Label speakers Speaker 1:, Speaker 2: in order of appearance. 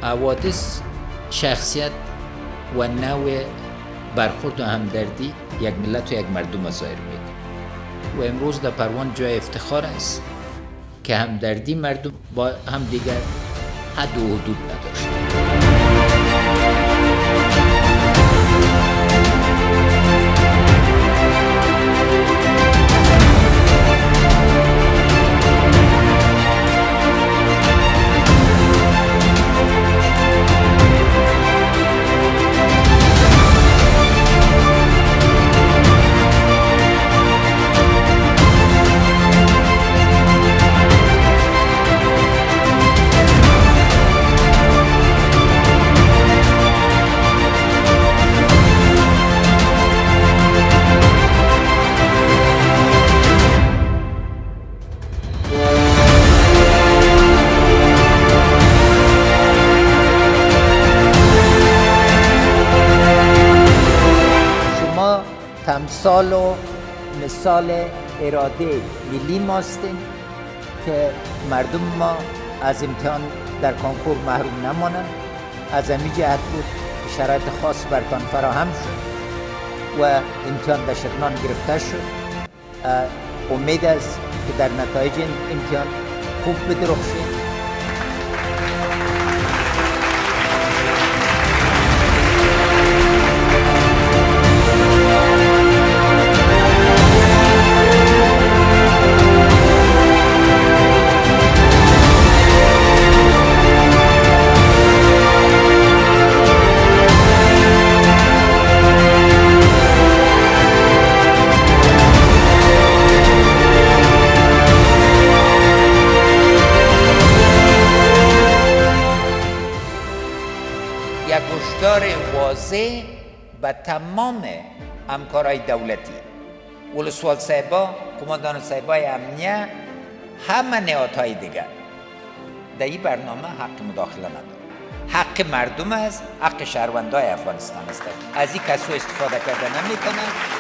Speaker 1: حوادث شخصیت و نوع برخورد و همدردی یک ملت و یک مردم ظاهر میده و امروز در پروان جای افتخار است که همدردی مردم با هم دیگر حد و حدود نداشت. تمثال و مثال اراده ملی ماستیم که مردم ما از امتحان در کنکور محروم نمانند. از همین جهت بود که شرایط خاص برتان فراهم شد و امتحان در شغنان گرفته شد. امید است که در نتایج این امتحان خوب بدرخشید. یک هشدار واضح به تمام همکارای دولتی، ولسوال صاحبا، قماندان صاحبای امنیه، همه نهادهای دیگر در این برنامه حق مداخله نداره. حق مردم است، حق شهروندای افغانستان است. از این کسو استفاده کردن نمیکنن.